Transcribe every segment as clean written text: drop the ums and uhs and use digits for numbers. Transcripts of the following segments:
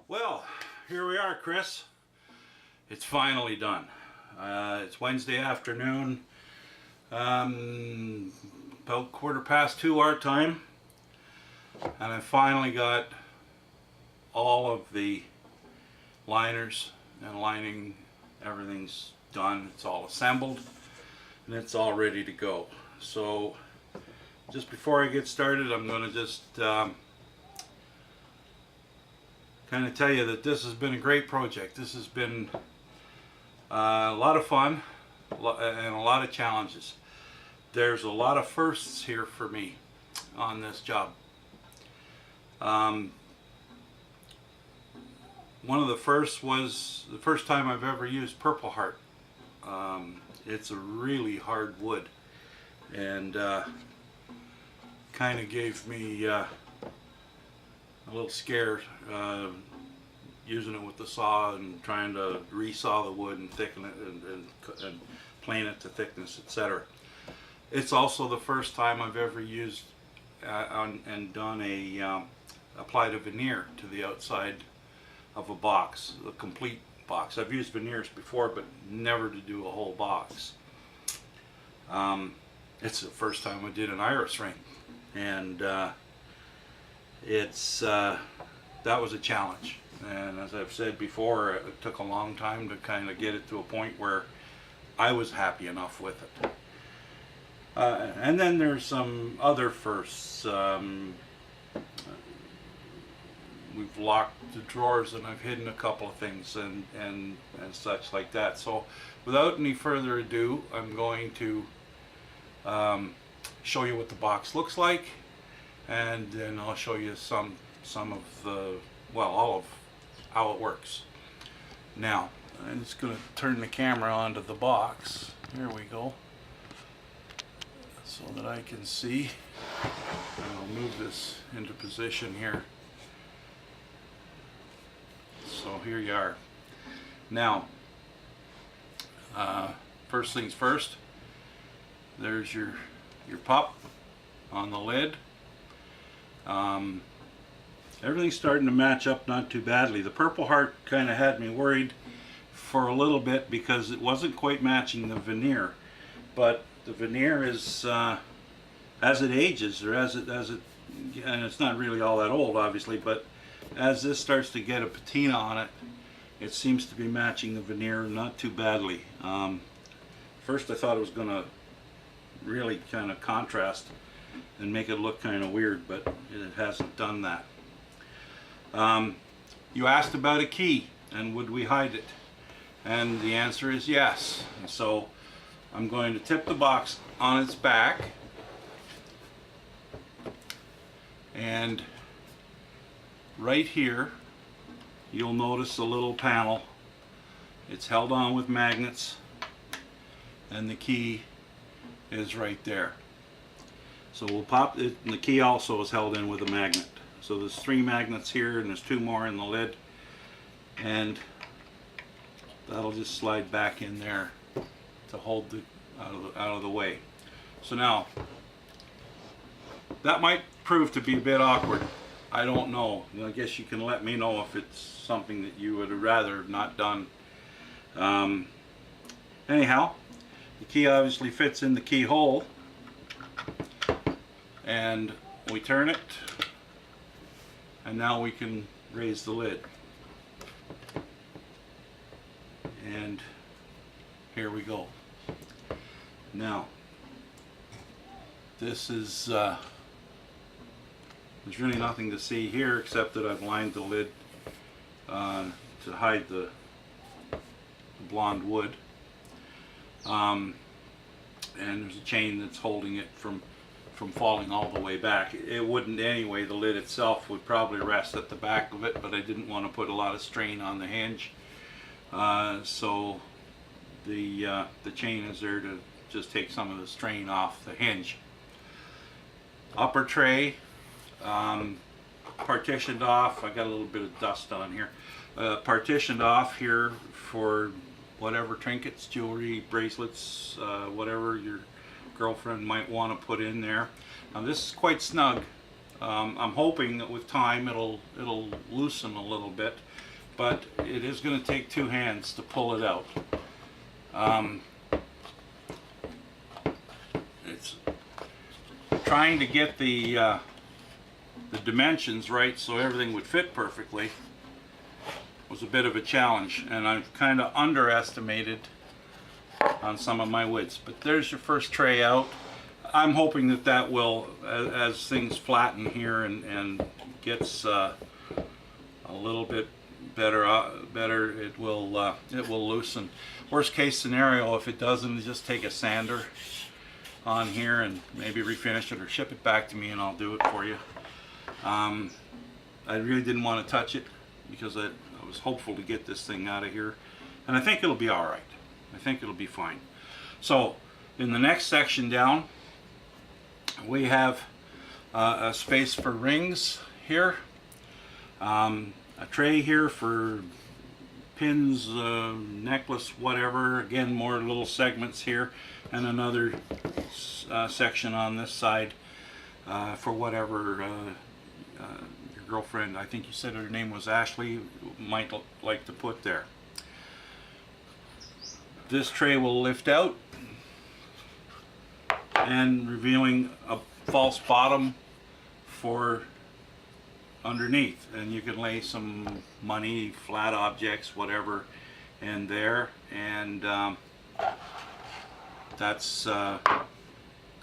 Well, here we are, Chris. It's finally done. It's Wednesday afternoon, about 2:15 our time, and I finally got all of the liners and lining. Everything's done. It's all assembled, and it's all ready to go. So, just before I get started, I'm going to just kind of tell you that this has been a great project. This has been a lot of fun and a lot of challenges. There's a lot of firsts here for me on this job. One of the firsts was the first time I've ever used Purple Heart. It's a really hard wood, and kind of gave me a little scare using it with the saw and trying to resaw the wood and thicken it and plane it to thickness, etc. It's also the first time I've ever used and done applied a veneer to the outside of a box, a complete box. I've used veneers before, but never to do a whole box. It's the first time I did an iris ring, and that was a challenge. And as I've said before, it took a long time to kind of get it to a point where I was happy enough with it. And then there's some other firsts. We've locked the drawers, and I've hidden a couple of things and such like that. So without any further ado, I'm going to show you what the box looks like, and then I'll show you some of the, well, all of how it works. Now, I'm just going to turn the camera onto the box. Here we go, so that I can see. And I'll move this into position here. So here you are. Now, first things first, there's your pup on the lid. Everything's starting to match up not too badly. The Purple Heart kind of had me worried for a little bit because it wasn't quite matching the veneer. But the veneer is, as it ages, or as it, and it's not really all that old, obviously, but as this starts to get a patina on it, it seems to be matching the veneer not too badly. First I thought it was going to really kind of contrast and make it look kind of weird, but it hasn't done that. You asked about a key and would we hide it, and the answer is yes. And so I'm going to tip the box on its back, and right here you'll notice a little panel. It's held on with magnets, and the key is right there. So we'll pop it, and the key also is held in with a magnet. So there's 3 magnets here, and there's 2 more in the lid, and that'll just slide back in there to hold the out of the way. So now that might prove to be a bit awkward. I don't know. I guess you can let me know if it's something that you would have rather not done. Anyhow, the key obviously fits in the keyhole, and we turn it, and now we can raise the lid. And here we go. Now, this is there's really nothing to see here except that I've lined the lid to hide the blonde wood. And there's a chain that's holding it from falling all the way back. It wouldn't anyway. The lid itself would probably rest at the back of it, but I didn't want to put a lot of strain on the hinge. So the chain is there to just take some of the strain off the hinge. Upper tray, partitioned off. I got a little bit of dust on here. Partitioned off here for whatever trinkets, jewelry, bracelets, whatever your girlfriend might want to put in there. Now this is quite snug. I'm hoping that with time it'll loosen a little bit. but it is going to take two hands to pull it out. It's trying to get the dimensions right so everything would fit perfectly was a bit of a challenge, and I've kind of underestimated on some of my widths. But there's your first tray out. I'm hoping that that will, as things flatten here and gets a little bit better, it will loosen. Worst case scenario, if it doesn't, just take a sander on here and maybe refinish it or ship it back to me and I'll do it for you. I really didn't want to touch it because I was hopeful to get this thing out of here, and I think it'll be all right. I think it'll be fine. So in the next section down, we have a space for rings here, a tray here for pins, necklace, whatever. Again, more little segments here, and another section on this side for whatever your girlfriend, I think you said her name was Ashley, might like to put there. This tray will lift out and revealing a false bottom for underneath, and you can lay some money, flat objects, whatever in there, and that's kind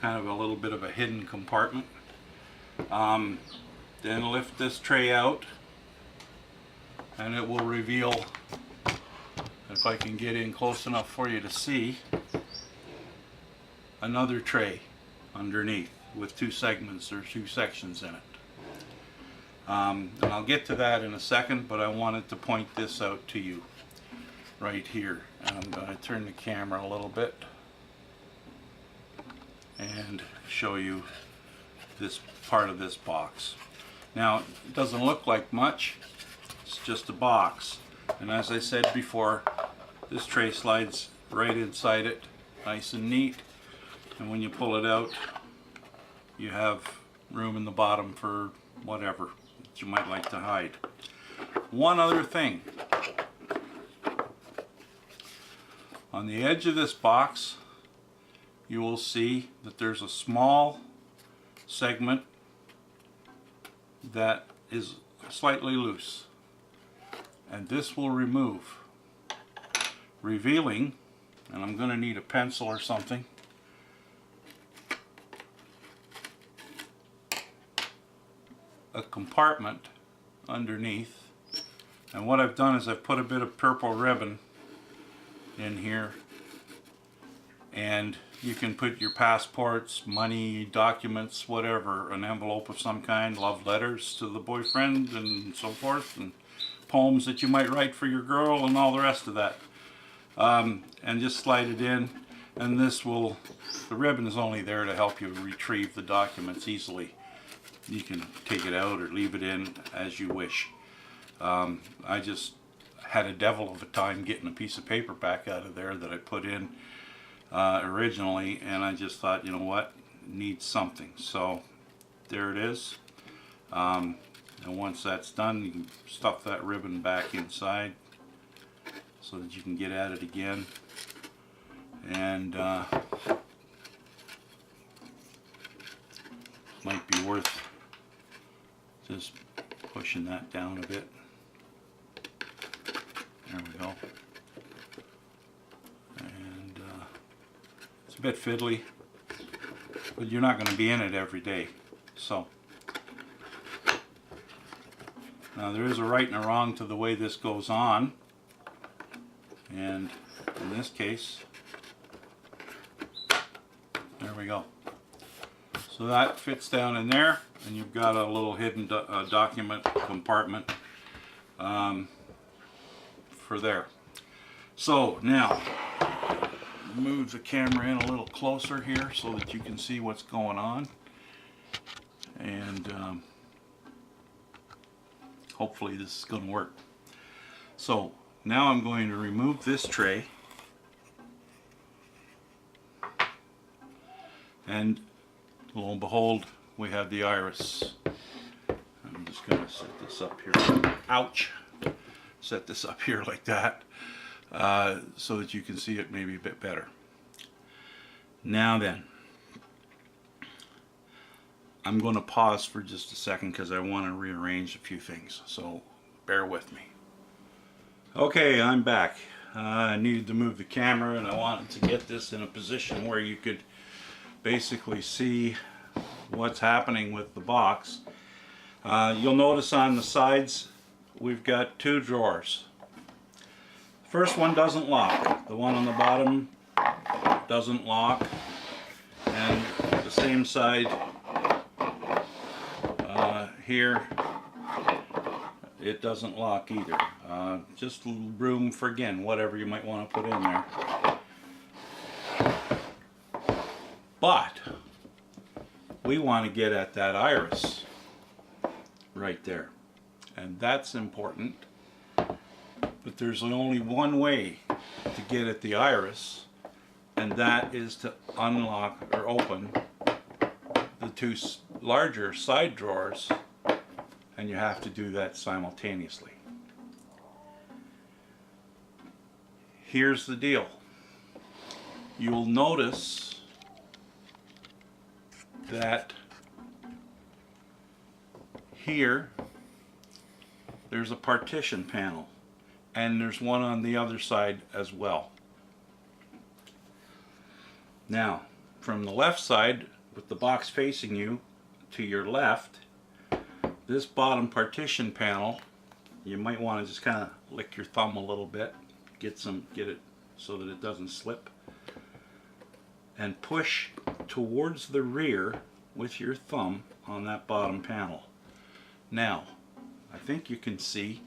of a little bit of a hidden compartment. Then lift this tray out and it will reveal, if I can get in close enough for you to see, another tray underneath with two segments or two sections in it. And I'll get to that in a second, but I wanted to point this out to you right here. And I'm going to turn the camera a little bit and show you this part of this box. Now, it doesn't look like much, it's just a box. And as I said before, this tray slides right inside it, nice and neat. And when you pull it out, you have room in the bottom for whatever that you might like to hide. One other thing. On the edge of this box, you will see that there's a small segment that is slightly loose, and this will remove, revealing, and I'm going to need a pencil or something, a compartment underneath. And what I've done is I've put a bit of purple ribbon in here, and you can put your passports, money, documents, whatever, an envelope of some kind, love letters to the boyfriend and so forth, and poems that you might write for your girl and all the rest of that. And just slide it in, and this will, the ribbon is only there to help you retrieve the documents easily. You can take it out or leave it in as you wish. I just had a devil of a time getting a piece of paper back out of there that I put in originally, and I just thought, you know what, it needs something. So there it is. And once that's done, you can stuff that ribbon back inside so that you can get at it again. And might be worth just pushing that down a bit. There we go. And it's a bit fiddly, but you're not going to be in it every day. So now there is a right and a wrong to the way this goes on, and in this case, there we go. So that fits down in there, and you've got a little hidden document compartment for there. So now, move the camera in a little closer here so that you can see what's going on, and hopefully this is going to work. So now I'm going to remove this tray, and lo and behold, we have the iris. I'm just going to set this up here. Ouch! set this up here like that so that you can see it maybe a bit better. Now then, I'm going to pause for just a second because I want to rearrange a few things, so bear with me. Okay, I'm back. I needed to move the camera and I wanted to get this in a position where you could basically see what's happening with the box. You'll notice on the sides we've got two drawers. The first one doesn't lock. The one on the bottom doesn't lock, and the same side here, it doesn't lock either. Just room for, again, whatever you might want to put in there. But we want to get at that iris right there, and that's important. But there's only one way to get at the iris, and that is to unlock or open the two larger side drawers, and you have to do that simultaneously. Here's the deal. You'll notice that here there's a partition panel, and there's one on the other side as well. Now, from the left side, with the box facing you to your left, this bottom partition panel, you might want to just kind of lick your thumb a little bit, get it so that it doesn't slip, and push towards the rear with your thumb on that bottom panel. Now, I think you can see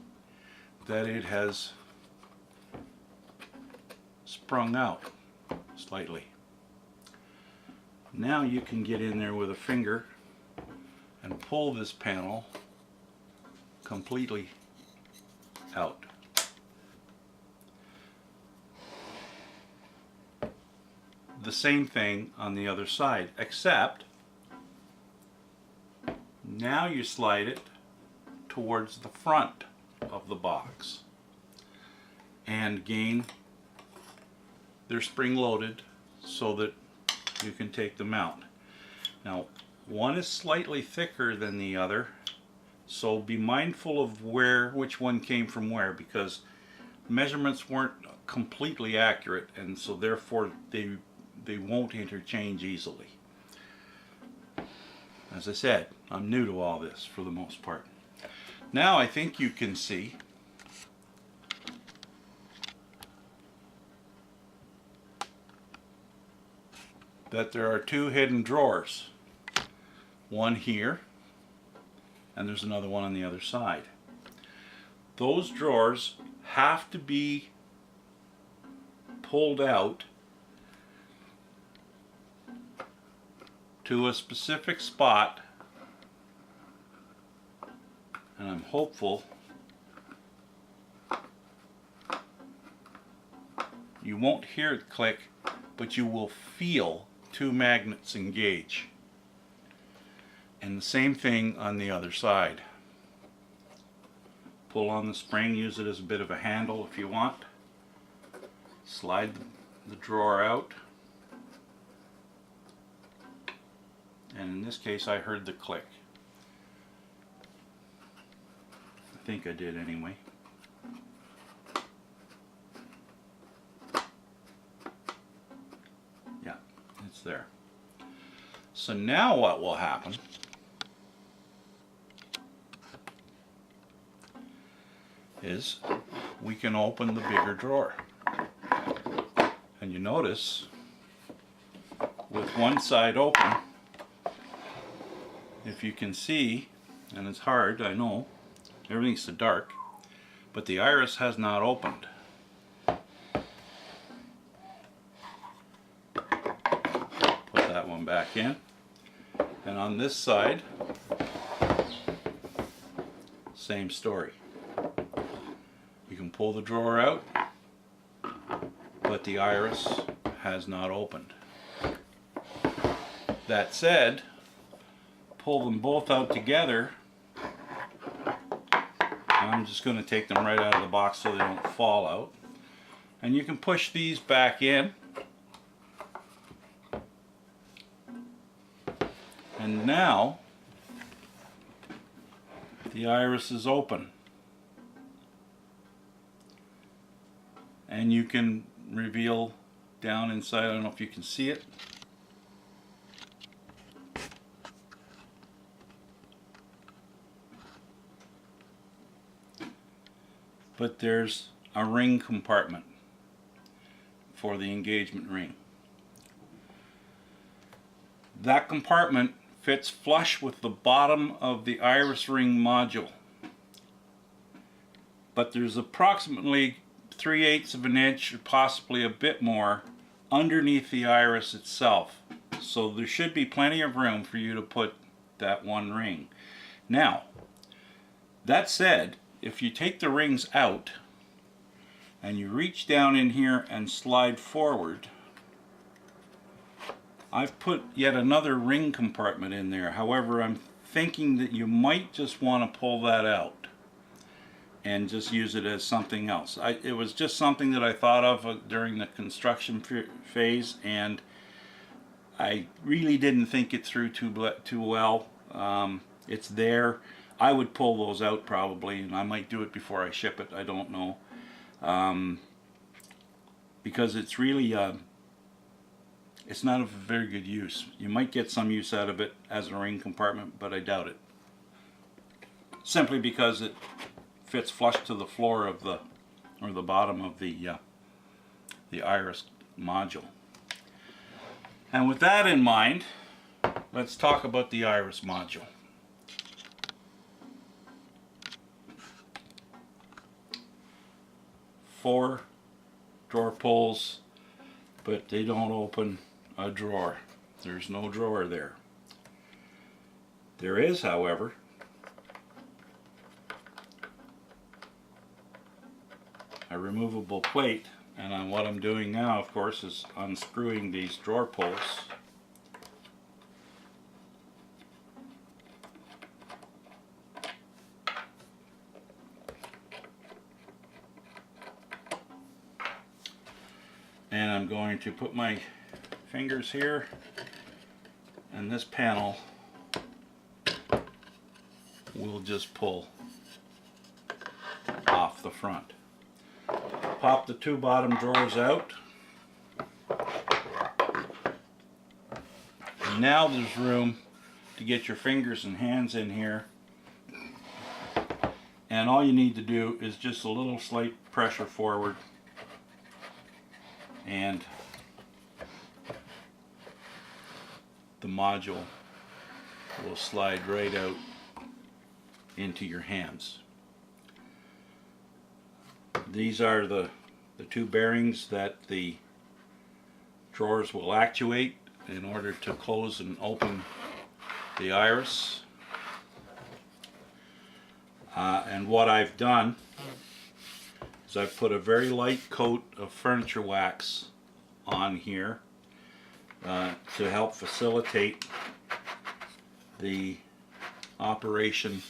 that it has sprung out slightly. Now you can get in there with a finger and pull this panel completely out. The same thing on the other side, except now you slide it towards the front of the box, and again they're spring loaded so that you can take them out. Now, one is slightly thicker than the other, so be mindful of which one came from where, because measurements weren't completely accurate, and so therefore they won't interchange easily. As I said, I'm new to all this for the most part. Now I think you can see that there are two hidden drawers. One here, and there's another one on the other side. Those drawers have to be pulled out to a specific spot, and I'm hopeful you won't hear it click, but you will feel two magnets engage. And the same thing on the other side. Pull on the spring, use it as a bit of a handle if you want. Slide the drawer out. And in this case I heard the click. I think I did anyway. Yeah, it's there. So now what will happen is we can open the bigger drawer. And you notice with one side open, if you can see, and it's hard, I know, everything's so dark, but the iris has not opened. Put that one back in. And on this side, same story. You can pull the drawer out, but the iris has not opened. That said, pull them both out together I'm just going to take them right out of the box so they don't fall out. And you can push these back in. And now the iris is open. And you can reveal down inside, I don't know if you can see it. But there's a ring compartment for the engagement ring. That compartment fits flush with the bottom of the iris ring module. But there's approximately 3/8 of an inch, or possibly a bit more, underneath the iris itself. So there should be plenty of room for you to put that one ring. Now, that said, if you take the rings out and you reach down in here and slide forward, I've put yet another ring compartment in there. However, I'm thinking that you might just want to pull that out and just use it as something else. It was just something that I thought of during the construction phase, and I really didn't think it through too well. It's there. I would pull those out probably, and I might do it before I ship it. I don't know, because it's really it's not of very good use. You might get some use out of it as a ring compartment, but I doubt it. Simply because it fits flush to the floor of the, or the bottom of the iris module. And with that in mind, let's talk about the iris module. Four drawer pulls, but they don't open a drawer. There's no drawer there. There is, however, a removable plate, and what I'm doing now, of course, is unscrewing these drawer pulls. And I'm going to put my fingers here, and this panel will just pull off the front. Pop the two bottom drawers out. And now there's room to get your fingers and hands in here. And all you need to do is just a little slight pressure forward, and the module will slide right out into your hands. These are the two bearings that the drawers will actuate in order to close and open the iris. And what I've done is I've put a very light coat of furniture wax on here to help facilitate the operation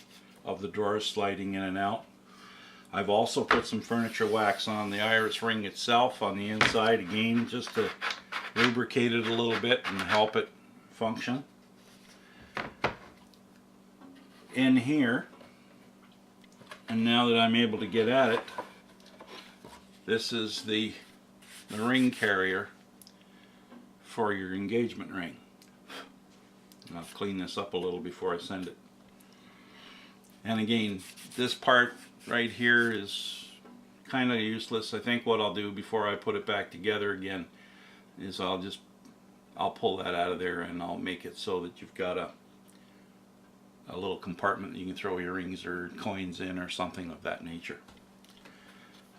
of the drawers sliding in and out. I've also put some furniture wax on the iris ring itself on the inside, again just to lubricate it a little bit and help it function. In here, and now that I'm able to get at it, this is the ring carrier for your engagement ring. I'll clean this up a little before I send it. And again, this part right here is kind of useless. I think what I'll do before I put it back together again is I'll pull that out of there, and I'll make it so that you've got a little compartment that you can throw your rings or coins in or something of that nature.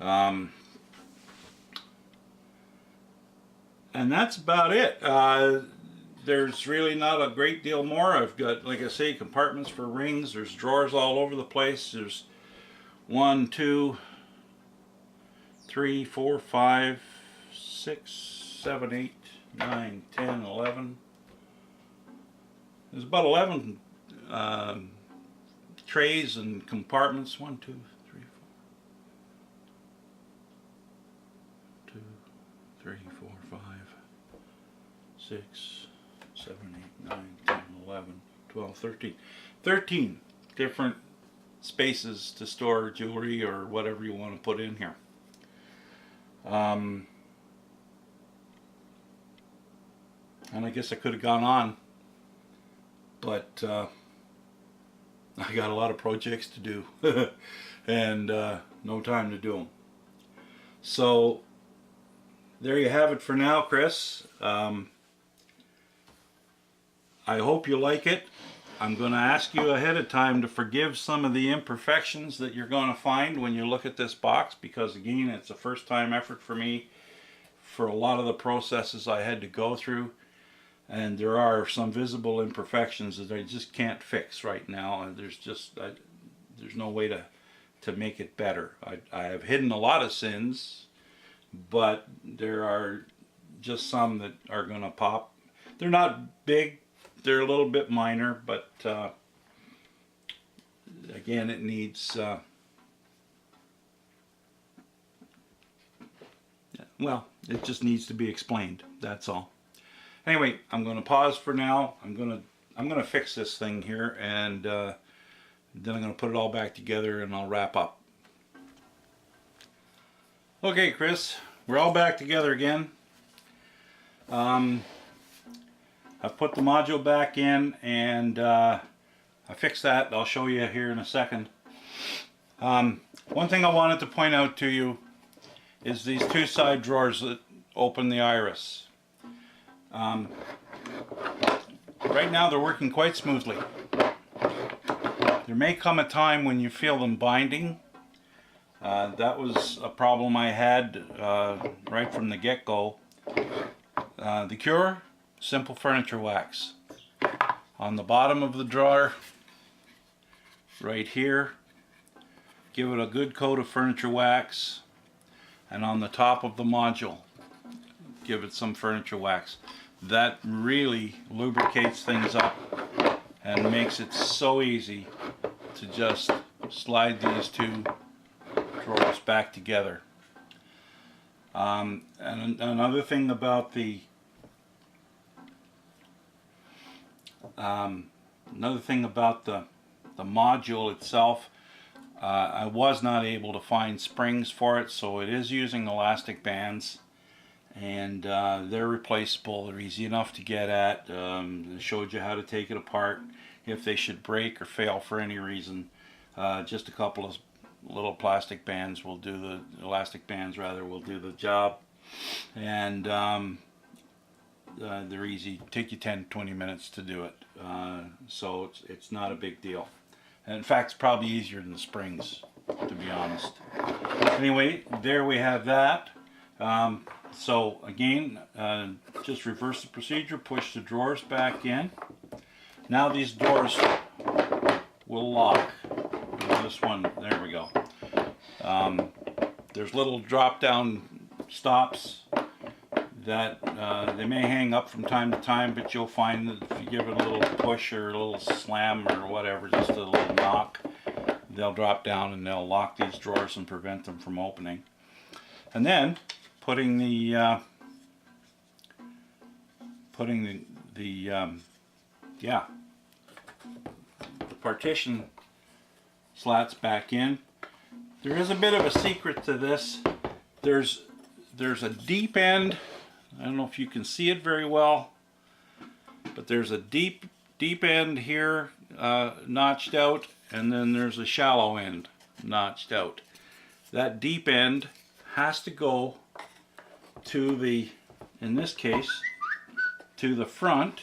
And that's about it. There's really not a great deal more. I've got, like I say, compartments for rings. There's drawers all over the place. There's 1, 2, 3, 4, 5, 6, 7, 8, 9, 10, 11. There's about 11 trays and compartments. 1, 2, 3, 6, 7, 8, 9, 10, 11, 12, 13. 13 different spaces to store jewelry or whatever you want to put in here. And I guess I could have gone on, but I got a lot of projects to do and no time to do them. So there you have it for now, Chris. I hope you like it. I'm going to ask you ahead of time to forgive some of the imperfections that you're going to find when you look at this box, because again, it's a first time effort for me for a lot of the processes I had to go through, and there are some visible imperfections that I just can't fix right now, and there's no way to make it better. I have hidden a lot of sins, but there are just some that are going to pop. They're not big. They're a little bit minor, but again, it needs, well, it just needs to be explained. That's all. Anyway, I'm going to pause for now. I'm going to fix this thing here, and then I'm going to put it all back together, and I'll wrap up. Okay, Chris, we're all back together again. I've put the module back in, and I fixed that. I'll show you here in a second. One thing I wanted to point out to you is these two side drawers that open the iris. Right now they're working quite smoothly. There may come a time when you feel them binding. That was a problem I had right from the get-go. The cure: simple furniture wax. On the bottom of the drawer, right here, give it a good coat of furniture wax, and on the top of the module, give it some furniture wax. That really lubricates things up and makes it so easy to just slide these two drawers back together. And another thing about the module itself, I was not able to find springs for it, so it is using elastic bands, and they're replaceable. They're easy enough to get at. I showed you how to take it apart if they should break or fail for any reason. Just a couple of little plastic bands will do the elastic bands will do the job, and they're easy. Take you 10-20 minutes to do it, so it's not a big deal. And in fact, it's probably easier than the springs, to be honest. Anyway, there we have that. So again, just reverse the procedure, push the drawers back in. Now these doors will lock. This one, there we go. There's little drop down stops that they may hang up from time to time, but you'll find that if you give it a little push or a little slam or whatever, just a little knock, they'll drop down and they'll lock these drawers and prevent them from opening. And then putting the partition slats back in. There is a bit of a secret to this. There's a deep end. I don't know if you can see it very well, but there's a deep end here notched out, and then there's a shallow end notched out. That deep end has to go to the, in this case, to the front,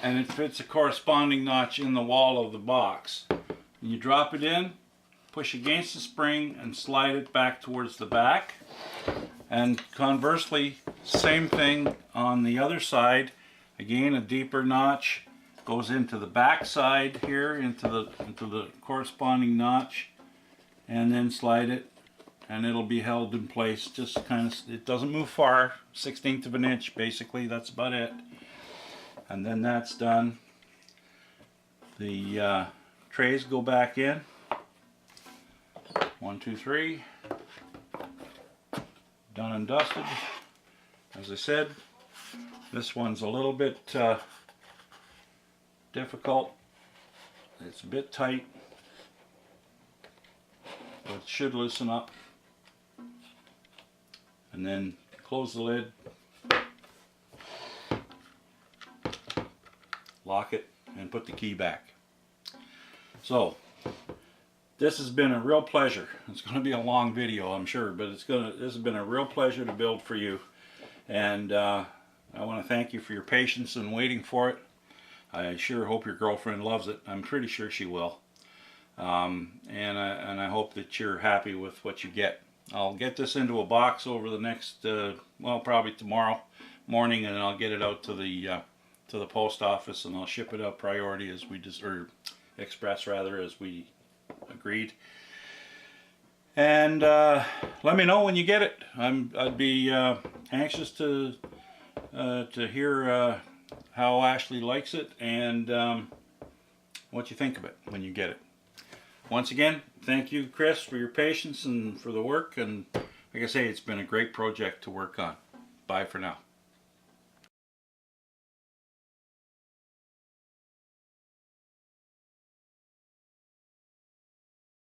and it fits a corresponding notch in the wall of the box. And you drop it in, push against the spring, and slide it back towards the back. And conversely, same thing on the other side. Again, a deeper notch goes into the back side here, into the corresponding notch, and then slide it, and it'll be held in place. Just kind of, it doesn't move far, 1/16 of an inch basically. That's about it. And then that's done. The trays go back in. 1, 2, 3. Done and dusted. As I said, this one's a little bit difficult. It's a bit tight, but it should loosen up. And then close the lid, lock it, and put the key back. So this has been a real pleasure. It's going to be a long video, I'm sure, but this has been a real pleasure to build for you. And I want to thank you for your patience in waiting for it. I sure hope your girlfriend loves it. I'm pretty sure she will. And I hope that you're happy with what you get. I'll get this into a box over the next, well, probably tomorrow morning, and I'll get it out to the post office, and I'll ship it out priority as we or express rather, as we agreed. And let me know when you get it. I'd be anxious to hear how Ashley likes it and what you think of it when you get it. Once again, thank you, Chris, for your patience and for the work. And like I say, it's been a great project to work on. Bye for now.